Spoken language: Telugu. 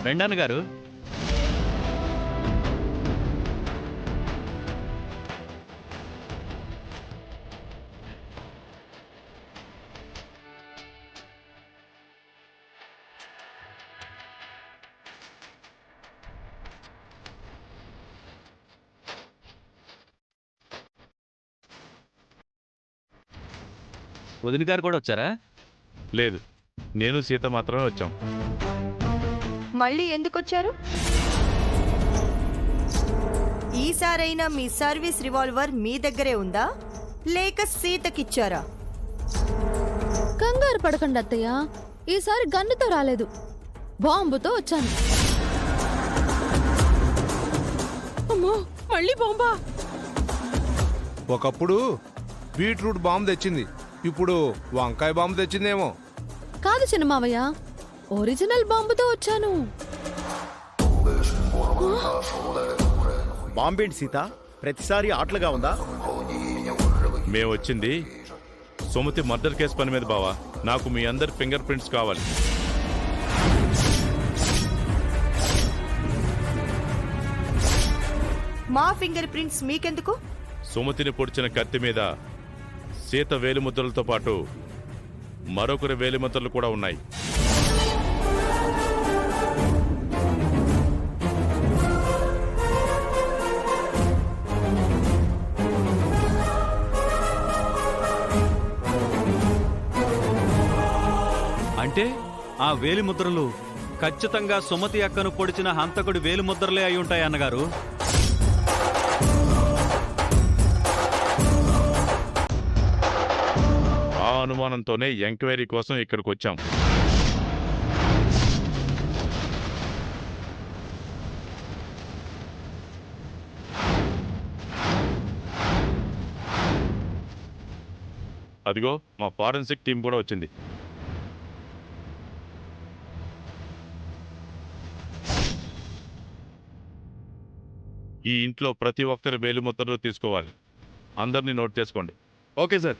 రెండన్న గారు, వదిన గారు కూడా వచ్చారా? లేదు, నేను సీత మాత్రమే వచ్చాం. మళ్ళీ ఎందుకొచ్చారు? ఈసారైనా మీ సర్వీస్ రివాల్వర్ మీ దగ్గరే ఉందా లేక సీతకిచ్చారా? కంగారు పడకండి అత్తయ్య, ఈసారి గన్నుతో రాలేదు, బాంబుతో వచ్చాను. అమ్మో, మళ్ళీ బాంబా? ఒకప్పుడు బీట్రూట్ బాంబు తెచ్చింది, ఇప్పుడు వంకాయ బాంబు తెచ్చిందేమో. కాదు చిన్నమావయ్య, ఒరిజినల్ బాంబుతో వచ్చాను. బాంబేంటి సీత, ప్రతిసారి ఆటలుగా ఉందా? మేము వచ్చింది సుమతి మర్డర్ కేసు పని మీద బావా. నాకు మీ అందరి ఫింగర్ ప్రింట్స్ కావాలి. మా ఫింగర్ ప్రింట్స్ మీకెందుకు? సుమతిని పొడిచిన కత్తి మీద సీత వేలిముద్రలతో పాటు మరొకరి వేలిముద్రలు కూడా ఉన్నాయి. అంటే ఆ వేలిముద్రలు ఖచ్చితంగా సుమతి అక్కను పొడిచిన హంతకుడి వేలిముద్రలే అయి ఉంటాయి అన్నగారు. ఆ అనుమానంతోనే ఎంక్వైరీ కోసం ఇక్కడికి వచ్చాం. అదిగో మా ఫారెన్సిక్ టీం కూడా వచ్చింది. ఈ ఇంట్లో ప్రతి ఒక్కరి వేలిముద్రలు తీసుకోవాలి. అందరినీ నోట్ చేసుకోండి. Okay sir.